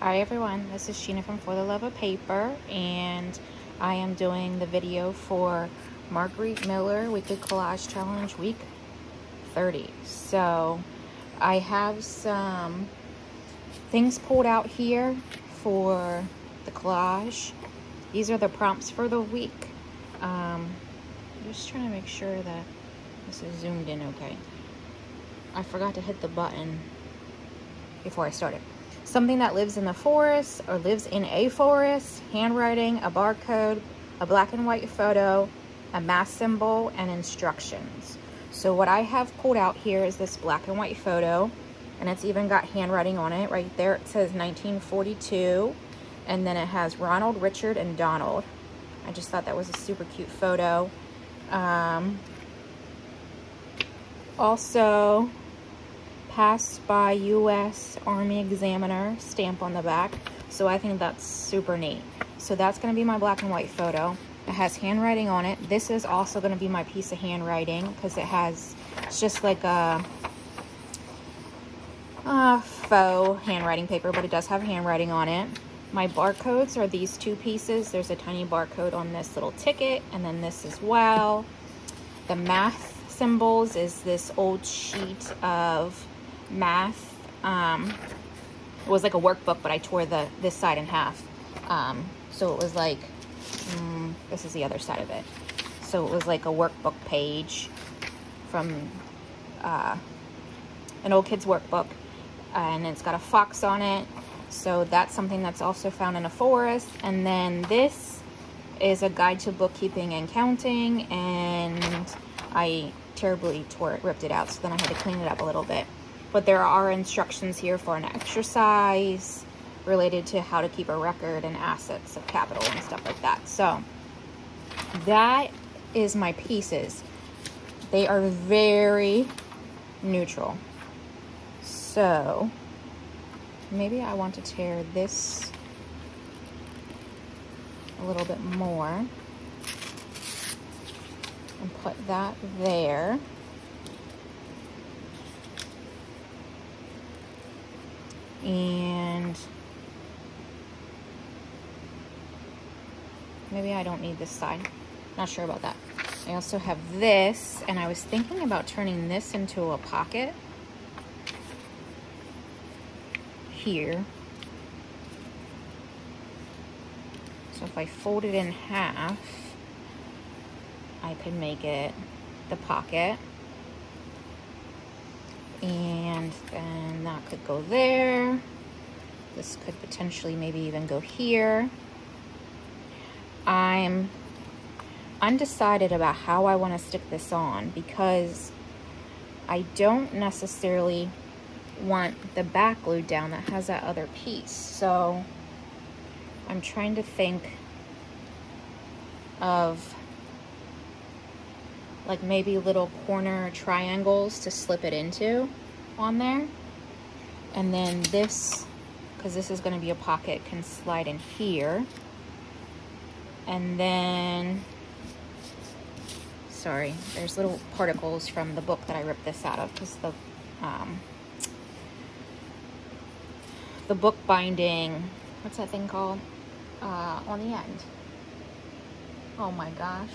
Hi everyone, this is Sheena from For the Love of Paper, and I am doing the video for Margarete Miller Weekly Collage Challenge Week 30. So I have some things pulled out here for the collage. These are the prompts for the week. I'm just trying to make sure that this is zoomed in okay. I forgot to hit the button before I started. Something that lives in the forest or lives in a forest, handwriting, a barcode, a black and white photo, a math symbol, and instructions. So what I have pulled out here is this black and white photo, and it's even got handwriting on it. Right there it says 1942, and then it has Ronald, Richard, and Donald. I just thought that was a super cute photo. Also, passed by U.S. Army Examiner stamp on the back. So I think that's super neat. So that's going to be my black and white photo. It has handwriting on it. This is also going to be my piece of handwriting because it's just like a faux handwriting paper, but it does have handwriting on it. My barcodes are these two pieces. There's a tiny barcode on this little ticket, and then this as well. The math symbols is this old sheet of math. It was like a workbook, but I tore this side in half. So it was like, this is the other side of it. So it was like a workbook page from an old kid's workbook, and it's got a fox on it. So that's something that's also found in a forest. And then this is a guide to bookkeeping and counting, and I terribly ripped it out, so then I had to clean it up a little bit. But there are instructions here for an exercise related to how to keep a record and assets of capital and stuff like that. So that is my pieces. They are very neutral. So maybe I want to tear this a little bit more and put that there. And maybe I don't need this side. Not sure about that. I also have this, and I was thinking about turning this into a pocket here. So if I fold it in half, I could make it the pocket. And then that could go there. This could potentially maybe even go here. I'm undecided about how I want to stick this on because I don't necessarily want the back glued down that has that other piece. So I'm trying to think of like maybe little corner triangles to slip it into on there. And then this, because this is going to be a pocket, can slide in here. And then, sorry, there's little particles from the book that I ripped this out of because the book binding, what's that thing called? On the end. Oh my gosh.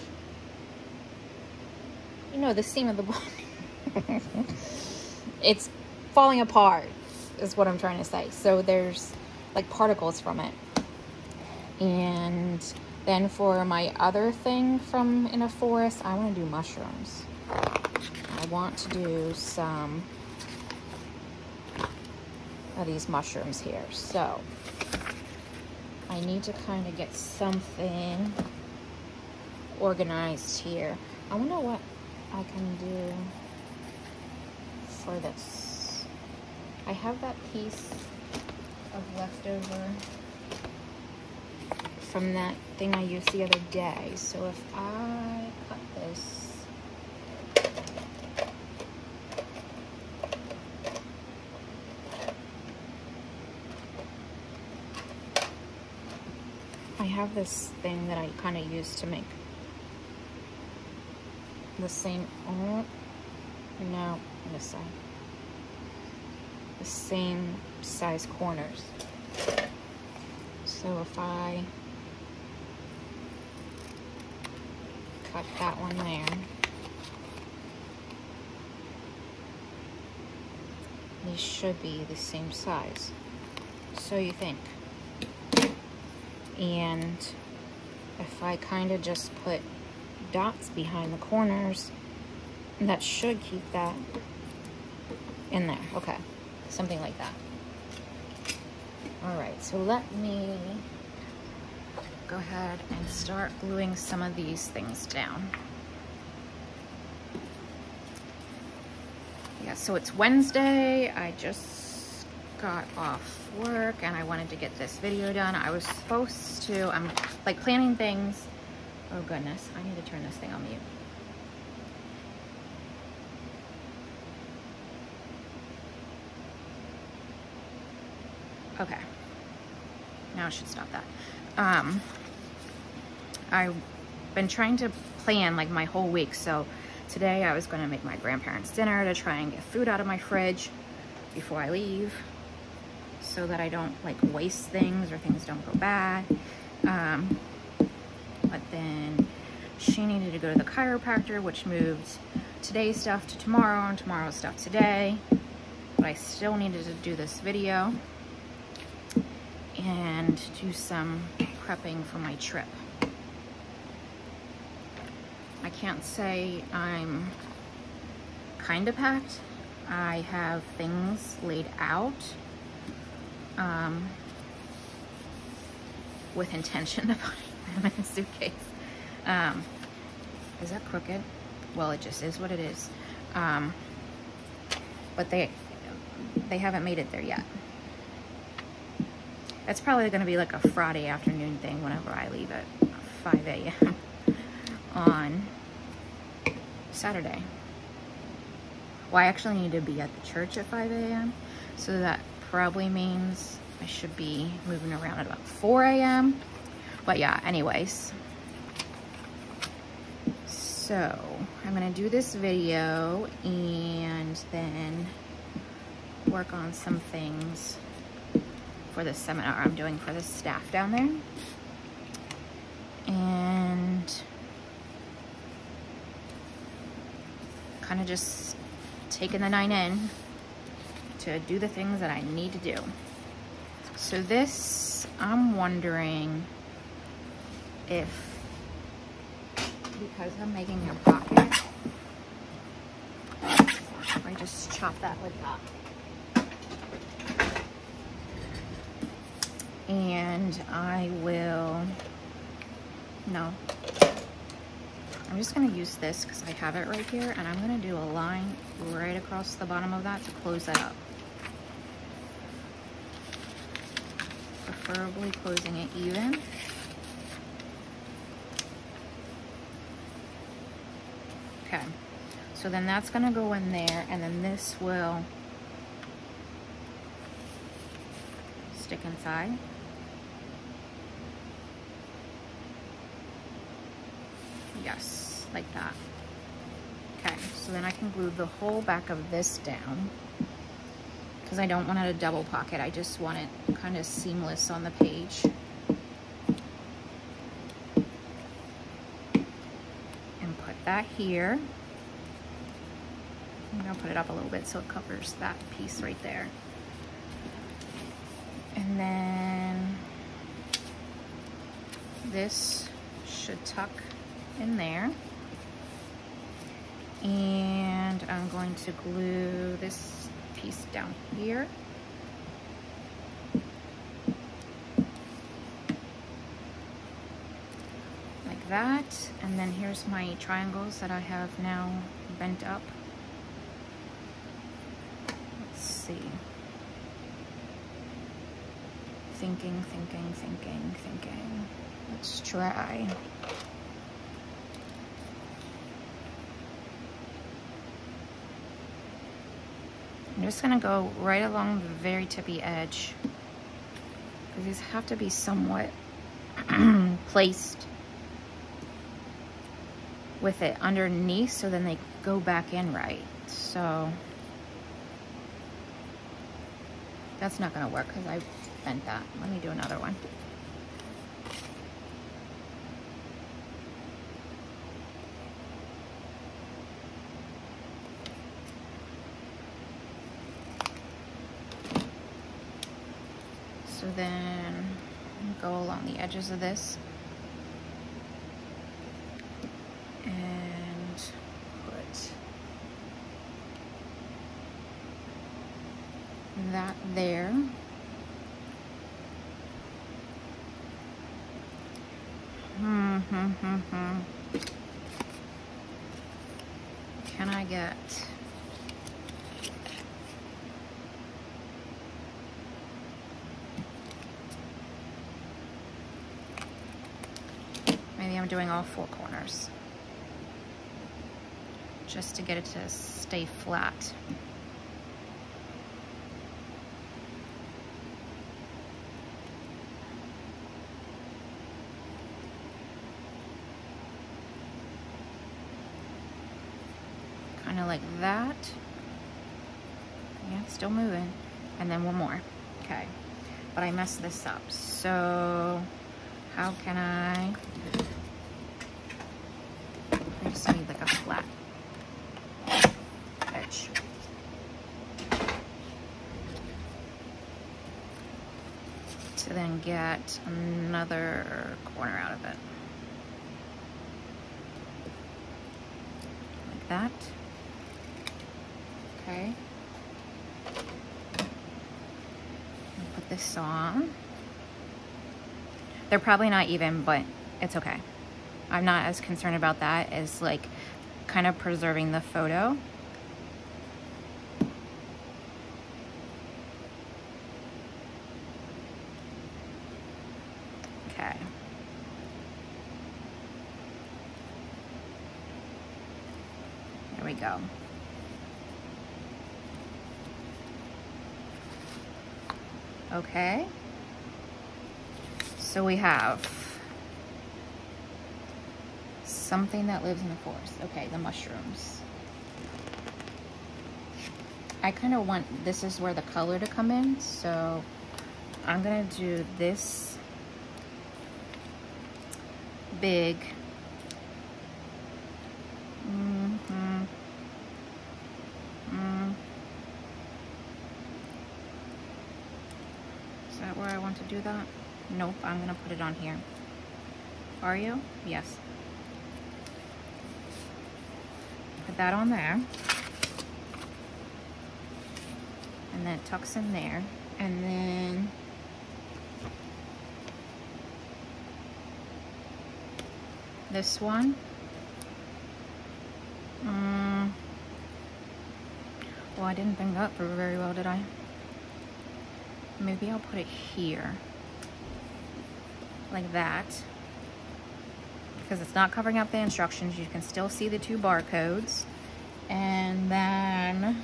You know, the seam of the book. It's falling apart is what I'm trying to say. So there's like particles from it. And then for my other thing from in a forest, I want to do mushrooms. I want to do some of these mushrooms here. So I need to kind of get something organized here. I wonder what I can do for this. I have that piece of leftover from that thing I used the other day. So if I cut this, I have this thing that I kind of used to make the same, no, this side, the same size corners. So if I cut that one there, these should be the same size. So you think. And if I kind of just put dots behind the corners, that should keep that in there. Okay, something like that. All right, so let me go ahead and start gluing some of these things down. Yeah, so it's Wednesday. I just got off work and I wanted to get this video done. I was supposed to, I'm like planning things. Oh goodness, I need to turn this thing on mute. Okay, now I should stop that. I've been trying to plan like my whole week. So today I was gonna make my grandparents' dinner to try and get food out of my fridge before I leave so that I don't like waste things or things don't go bad. But then she needed to go to the chiropractor, which moved today's stuff to tomorrow and tomorrow's stuff today. But I still needed to do this video and do some prepping for my trip. I can't say I'm kind of packed. I have things laid out with intention of putting them in a suitcase. Is that crooked? Well, it just is what it is. But they haven't made it there yet. That's probably going to be like a Friday afternoon thing whenever I leave at 5 a.m. on Saturday. Well, I actually need to be at the church at 5 a.m. So that probably means I should be moving around at about 4 a.m. But yeah, anyways. So I'm going to do this video and then work on some things for the seminar I'm doing for the staff down there. And kind of just taking the night in to do the things that I need to do. So this, I'm wondering if, because I'm making a pocket, if I just chop that like that. And I will, no, I'm just gonna use this because I have it right here, and I'm gonna do a line right across the bottom of that to close that up. Preferably closing it even. Okay, so then that's gonna go in there, and then this will stick inside. Yes, like that. Okay, so then I can glue the whole back of this down because I don't want it a double pocket. I just want it kind of seamless on the page. And put that here. I'm gonna put it up a little bit so it covers that piece right there. And then this should tuck in there. And I'm going to glue this piece down here. Like that. And then here's my triangles that I have now bent up. Let's see. Thinking. Let's try. I'm just gonna go right along the very tippy edge because these have to be somewhat placed with it underneath so then they go back in right. So that's not gonna work because I bent that. Let me do another one. So then go along the edges of this and put that there. Can I get maybe I'm doing all 4 corners just to get it to stay flat. Kind of like that. Yeah, it's still moving. And then one more. Okay. But I messed this up. So how can I just need like a flat edge. To then get another corner out of it. Like that. Okay. Put this on. They're probably not even, but it's okay. I'm not as concerned about that as like kind of preserving the photo. Okay. There we go. Okay, so we have something that lives in the forest. Okay, the mushrooms. I kind of want, this is where the color to come in, so I'm gonna do this big Is that where I want to do that? Nope, I'm gonna put it on here. Are you? Yes. Put that on there. And then it tucks in there. And then this one. Well, I didn't bring that through very well, did I? Maybe I'll put it here, like that, because it's not covering up the instructions. You can still see the 2 barcodes. And then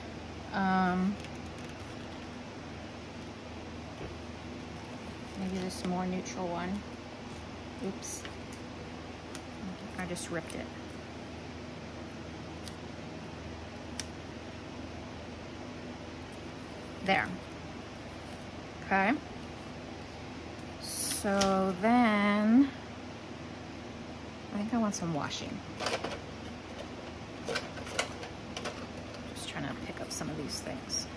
maybe this more neutral one. Oops, I just ripped it. There. Okay, so then I think I want some washing. Just trying to pick up some of these things.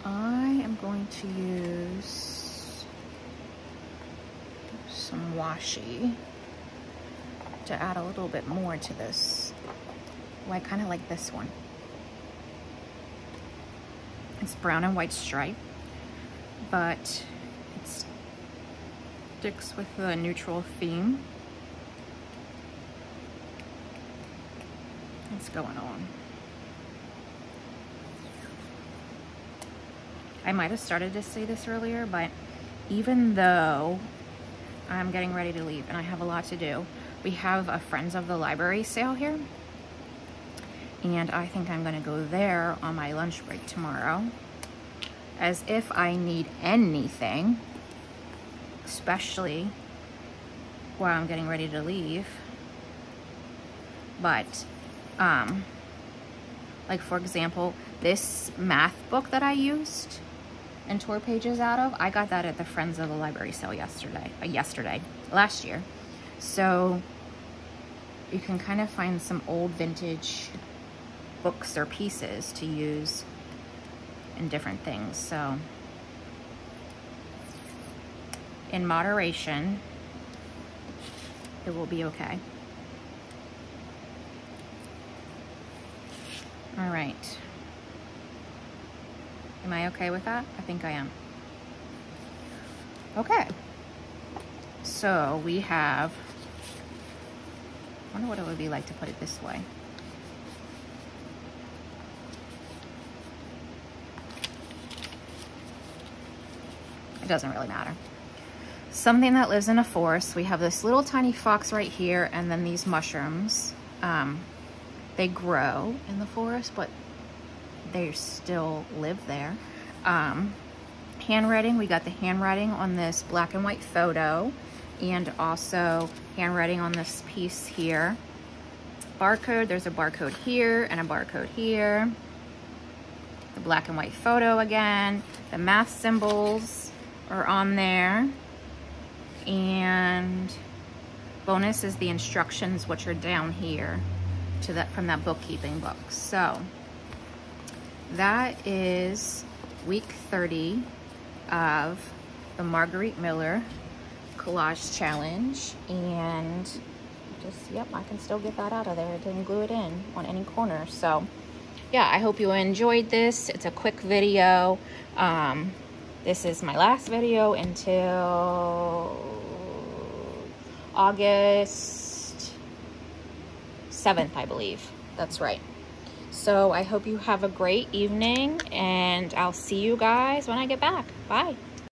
I am going to use some washi to add a little bit more to this. Well, I kind of like this one. It's brown and white stripe, but it sticks with the neutral theme. What's going on? I might have started to say this earlier, but even though I'm getting ready to leave and I have a lot to do, we have a Friends of the Library sale here, and I think I'm gonna go there on my lunch break tomorrow, as if I need anything, especially while I'm getting ready to leave. But like for example, this math book that I used and tore pages out of, I got that at the Friends of the Library sale last year. So you can kind of find some old vintage books or pieces to use in different things. So in moderation, it will be okay. All right. Am I okay with that? I think I am. Okay. So we have, I wonder what it would be like to put it this way. It doesn't really matter. Something that lives in a forest. We have this little tiny fox right here, and then these mushrooms. They grow in the forest, but they still live there. Handwriting, we got the handwriting on this black and white photo, and also handwriting on this piece here. Barcode, there's a barcode here and a barcode here. The black and white photo again. The math symbols are on there. And bonus is the instructions, which are down here to that from that bookkeeping book. So that is week 30 of the Margarete Miller collage challenge. And just, yep, I can still get that out of there. I didn't glue it in on any corner. So yeah, I hope you enjoyed this. It's a quick video. This is my last video until August 7th, I believe. That's right. So I hope you have a great evening, and I'll see you guys when I get back. Bye.